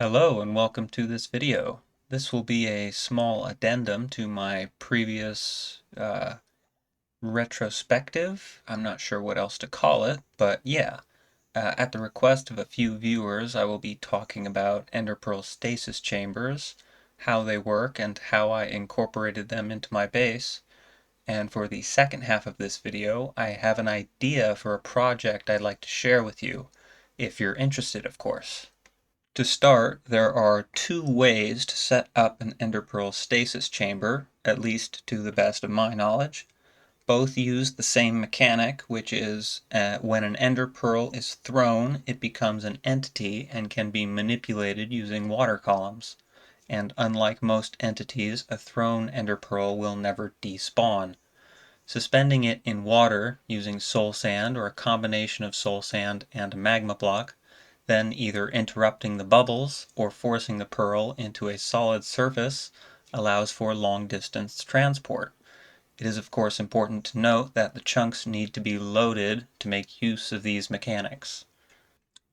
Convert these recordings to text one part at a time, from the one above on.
Hello and welcome to this video. This will be a small addendum to my previous retrospective. I'm not sure what else to call it, but yeah. At the request of a few viewers, I will be talking about Ender Pearl stasis chambers, how they work, and how I incorporated them into my base. And for the second half of this video, I have an idea for a project I'd like to share with you, if you're interested, of course. To start, there are two ways to set up an Ender Pearl stasis chamber, at least to the best of my knowledge. Both use the same mechanic, which is when an Ender Pearl is thrown, it becomes an entity and can be manipulated using water columns. And unlike most entities, a thrown Ender Pearl will never despawn. Suspending it in water using soul sand or a combination of soul sand and a magma block, then either interrupting the bubbles or forcing the pearl into a solid surface, allows for long-distance transport. It is of course important to note that the chunks need to be loaded to make use of these mechanics.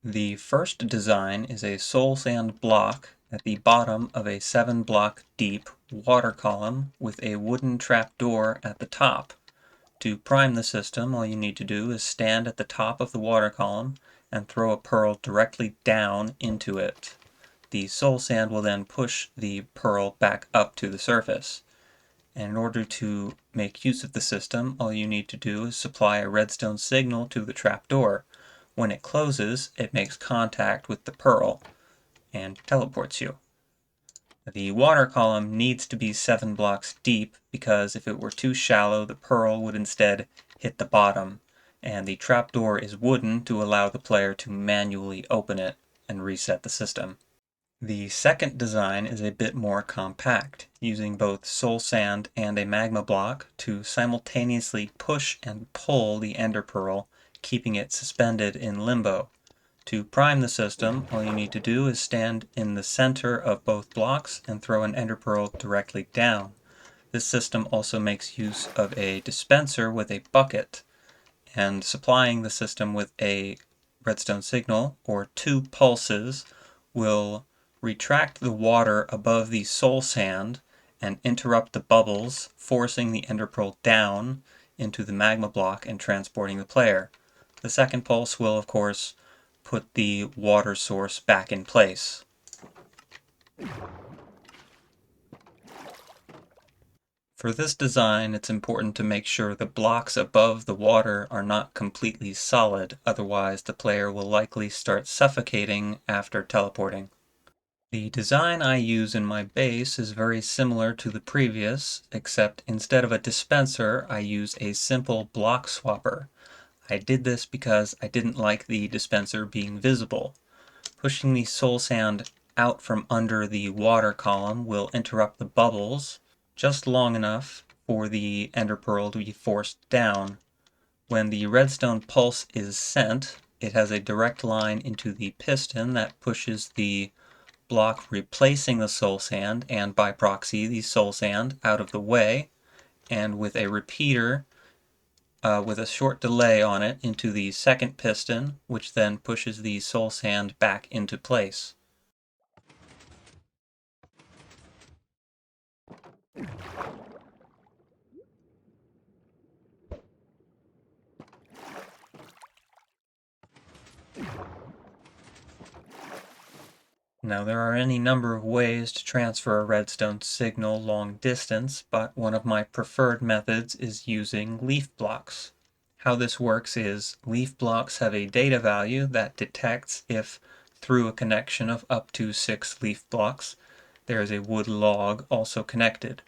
The first design is a soul sand block at the bottom of a 7-block deep water column with a wooden trapdoor at the top. To prime the system, all you need to do is stand at the top of the water column and throw a pearl directly down into it. The soul sand will then push the pearl back up to the surface. And in order to make use of the system, all you need to do is supply a redstone signal to the trapdoor. When it closes, it makes contact with the pearl and teleports you. The water column needs to be 7 blocks deep because if it were too shallow, the pearl would instead hit the bottom, and the trapdoor is wooden to allow the player to manually open it and reset the system. The second design is a bit more compact, using both soul sand and a magma block to simultaneously push and pull the ender pearl, keeping it suspended in limbo. To prime the system, all you need to do is stand in the center of both blocks and throw an ender pearl directly down. This system also makes use of a dispenser with a bucket, and supplying the system with a redstone signal or 2 pulses will retract the water above the soul sand and interrupt the bubbles, forcing the ender pearl down into the magma block and transporting the player. The second pulse will, of course, put the water source back in place. For this design, it's important to make sure the blocks above the water are not completely solid, otherwise the player will likely start suffocating after teleporting. The design I use in my base is very similar to the previous, except instead of a dispenser, I use a simple block swapper. I did this because I didn't like the dispenser being visible. Pushing the soul sand out from under the water column will interrupt the bubbles just long enough for the ender pearl to be forced down. When the redstone pulse is sent, it has a direct line into the piston that pushes the block replacing the soul sand and by proxy the soul sand out of the way, and with a repeater with a short delay on it into the second piston, which then pushes the soul sand back into place. Now there are any number of ways to transfer a redstone signal long distance, but one of my preferred methods is using leaf blocks. How this works is leaf blocks have a data value that detects if, through a connection of up to 6 leaf blocks, there is a wood log also connected.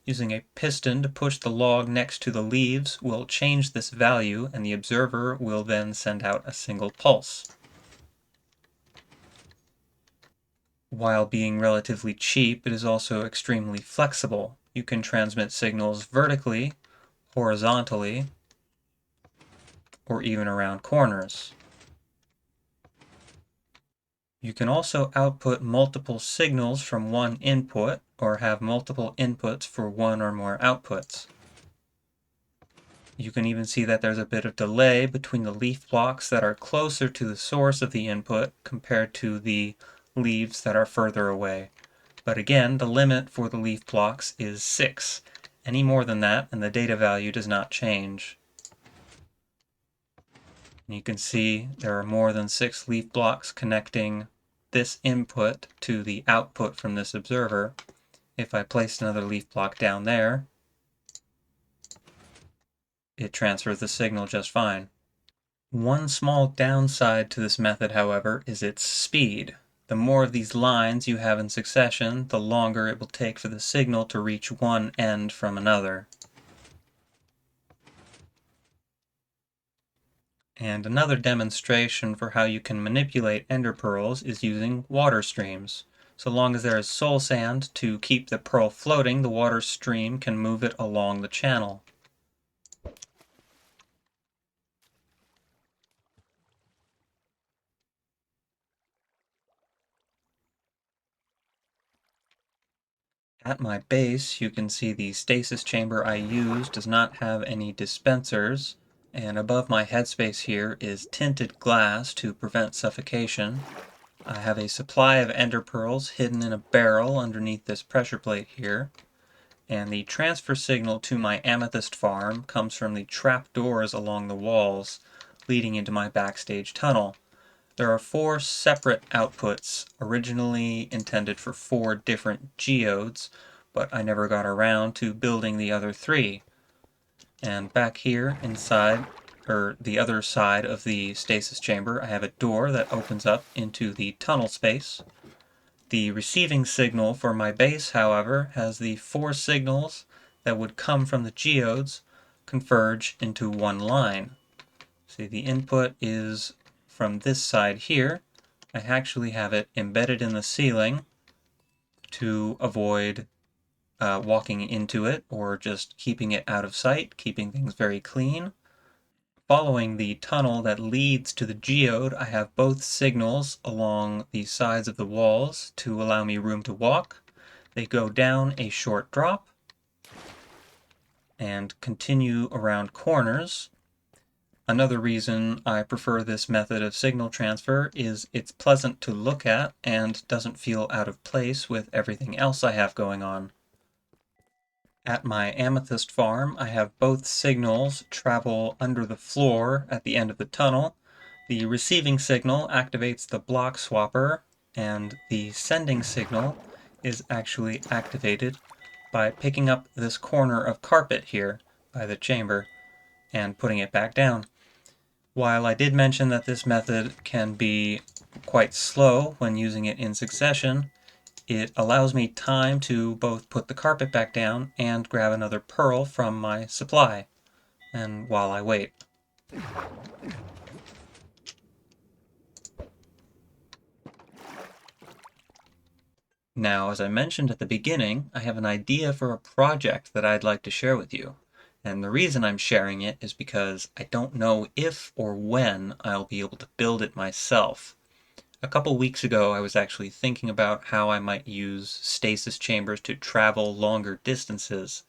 Using a piston to push the log next to the leaves will change this value, and the observer will then send out a single pulse. While being relatively cheap, it is also extremely flexible. You can transmit signals vertically, horizontally, or even around corners. You can also output multiple signals from one input, or have multiple inputs for one or more outputs. You can even see that there's a bit of delay between the leaf blocks that are closer to the source of the input compared to the leaves that are further away. But again, the limit for the leaf blocks is 6. Any more than that, and the data value does not change. And you can see there are more than 6 leaf blocks connecting this input to the output from this observer. If I placed another leaf block down there, it transfers the signal just fine. One small downside to this method, however, is its speed. The more of these lines you have in succession, the longer it will take for the signal to reach one end from another. And another demonstration for how you can manipulate ender pearls is using water streams. So long as there is soul sand to keep the pearl floating, the water stream can move it along the channel. At my base, you can see the stasis chamber I use does not have any dispensers, and above my headspace here is tinted glass to prevent suffocation. I have a supply of ender pearls hidden in a barrel underneath this pressure plate here, and the transfer signal to my amethyst farm comes from the trap doors along the walls leading into my backstage tunnel. There are 4 separate outputs, originally intended for 4 different geodes, but I never got around to building the other 3. And back here inside, or the other side of the stasis chamber, I have a door that opens up into the tunnel space. The receiving signal for my base, however, has the 4 signals that would come from the geodes converge into one line. See, the input is from this side here. I actually have it embedded in the ceiling to avoid walking into it or just keeping it out of sight, keeping things very clean. Following the tunnel that leads to the geode, I have both signals along the sides of the walls to allow me room to walk. They go down a short drop and continue around corners. Another reason I prefer this method of signal transfer is it's pleasant to look at and doesn't feel out of place with everything else I have going on. At my amethyst farm, I have both signals travel under the floor at the end of the tunnel. The receiving signal activates the block swapper, and the sending signal is actually activated by picking up this corner of carpet here by the chamber and putting it back down. While I did mention that this method can be quite slow when using it in succession, it allows me time to both put the carpet back down and grab another pearl from my supply, and while I wait. Now, as I mentioned at the beginning, I have an idea for a project that I'd like to share with you. And the reason I'm sharing it is because I don't know if or when I'll be able to build it myself. A couple weeks ago, I was actually thinking about how I might use stasis chambers to travel longer distances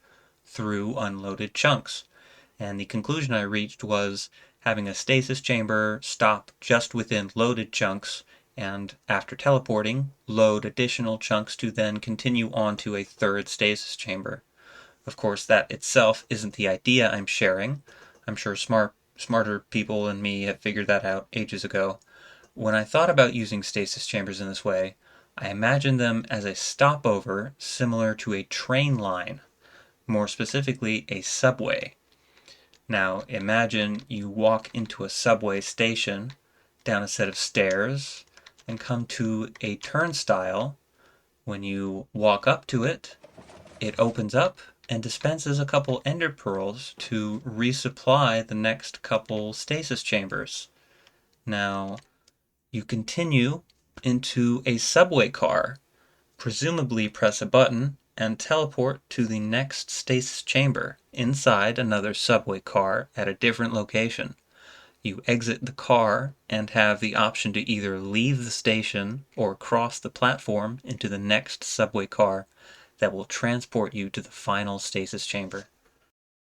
through unloaded chunks. And the conclusion I reached was having a stasis chamber stop just within loaded chunks, and after teleporting, load additional chunks to then continue on to a third stasis chamber. Of course, that itself isn't the idea I'm sharing. I'm sure smarter people than me have figured that out ages ago. When I thought about using stasis chambers in this way, I imagined them as a stopover similar to a train line, more specifically a subway. Now imagine you walk into a subway station, down a set of stairs, and come to a turnstile. When you walk up to it, it opens up and dispenses a couple ender pearls to resupply the next couple stasis chambers. Now, you continue into a subway car, presumably press a button, and teleport to the next stasis chamber inside another subway car at a different location. You exit the car and have the option to either leave the station or cross the platform into the next subway car that will transport you to the final stasis chamber.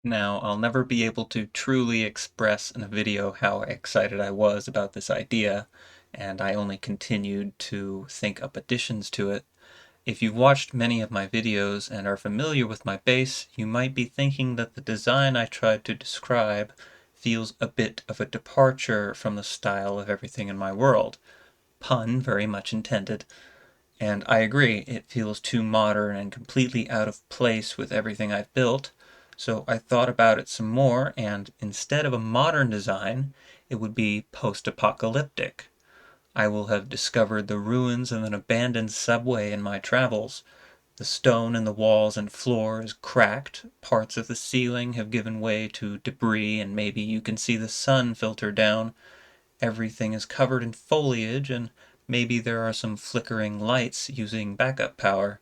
Now, I'll never be able to truly express in a video how excited I was about this idea. and I only continued to think up additions to it. If you've watched many of my videos and are familiar with my base, you might be thinking that the design I tried to describe feels a bit of a departure from the style of everything in my world. Pun very much intended. And I agree, it feels too modern and completely out of place with everything I've built. So I thought about it some more, and instead of a modern design, it would be post-apocalyptic. I will have discovered the ruins of an abandoned subway in my travels. The stone in the walls and floor is cracked, parts of the ceiling have given way to debris, and maybe you can see the sun filter down. Everything is covered in foliage, and maybe there are some flickering lights using backup power.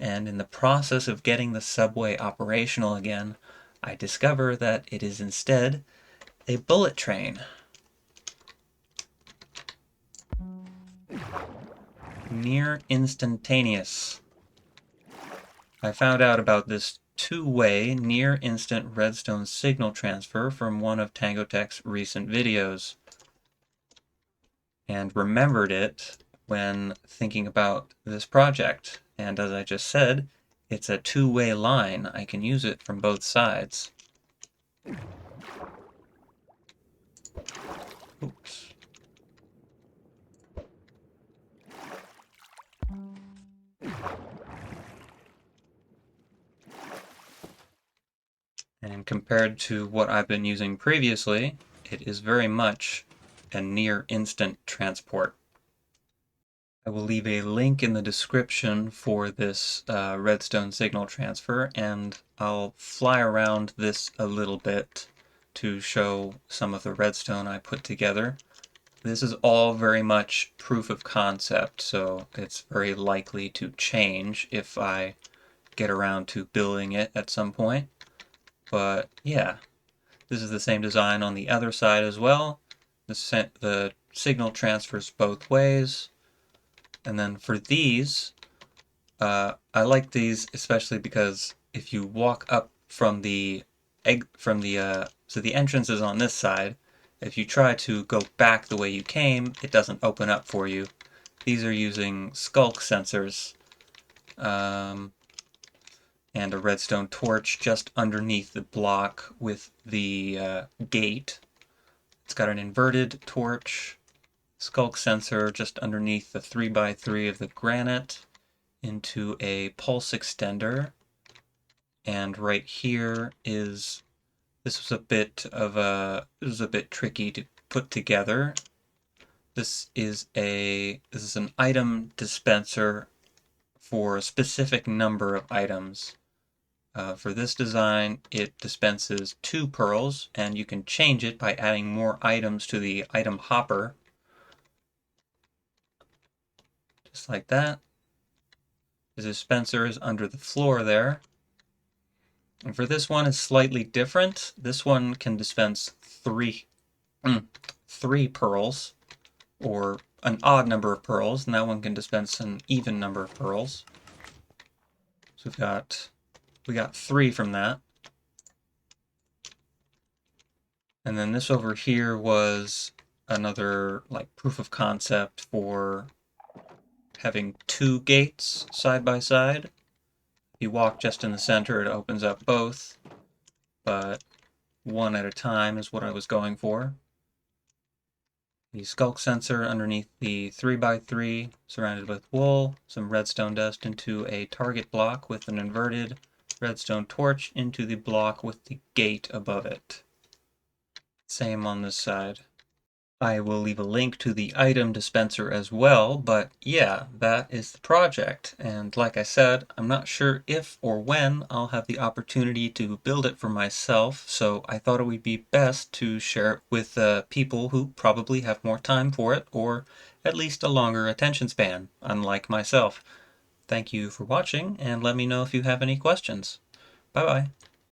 And in the process of getting the subway operational again, I discover that it is instead a bullet train. Near instantaneous. I found out about this two-way near-instant redstone signal transfer from one of Tangotech's recent videos, and remembered it when thinking about this project. And as I just said, it's a two-way line. I can use it from both sides. Oops. And compared to what I've been using previously, it is very much a near-instant transport. I will leave a link in the description for this redstone signal transfer, and I'll fly around this a little bit to show some of the redstone I put together. This is all very much proof of concept, so it's very likely to change if I get around to building it at some point. But yeah, this is the same design on the other side as well. The signal transfers both ways. And then for these, I like these especially because if you walk up from the so the entrance is on this side. If you try to go back the way you came, it doesn't open up for you. These are using skulk sensors, and a redstone torch just underneath the block with the gate. It's got an inverted torch, skulk sensor just underneath the 3x3 of the granite into a pulse extender. And right here is, this was a bit tricky to put together. This is an item dispenser for a specific number of items. For this design, it dispenses 2 pearls, and you can change it by adding more items to the item hopper. Just like that. The dispenser is under the floor there. And for this one, it's slightly different. This one can dispense 3 pearls, or an odd number of pearls, and that one can dispense an even number of pearls. So we got 3 from that. And then this over here was another like proof of concept for having 2 gates side by side. If you walk just in the center, it opens up both, but one at a time is what I was going for. The skulk sensor underneath the 3x3, surrounded with wool, some redstone dust into a target block with an inverted redstone torch into the block with the gate above it. Same on this side. I will leave a link to the item dispenser as well, but yeah, that is the project. And like I said, I'm not sure if or when I'll have the opportunity to build it for myself, so I thought it would be best to share it with people who probably have more time for it, or at least a longer attention span, unlike myself. Thank you for watching, and let me know if you have any questions. Bye-bye.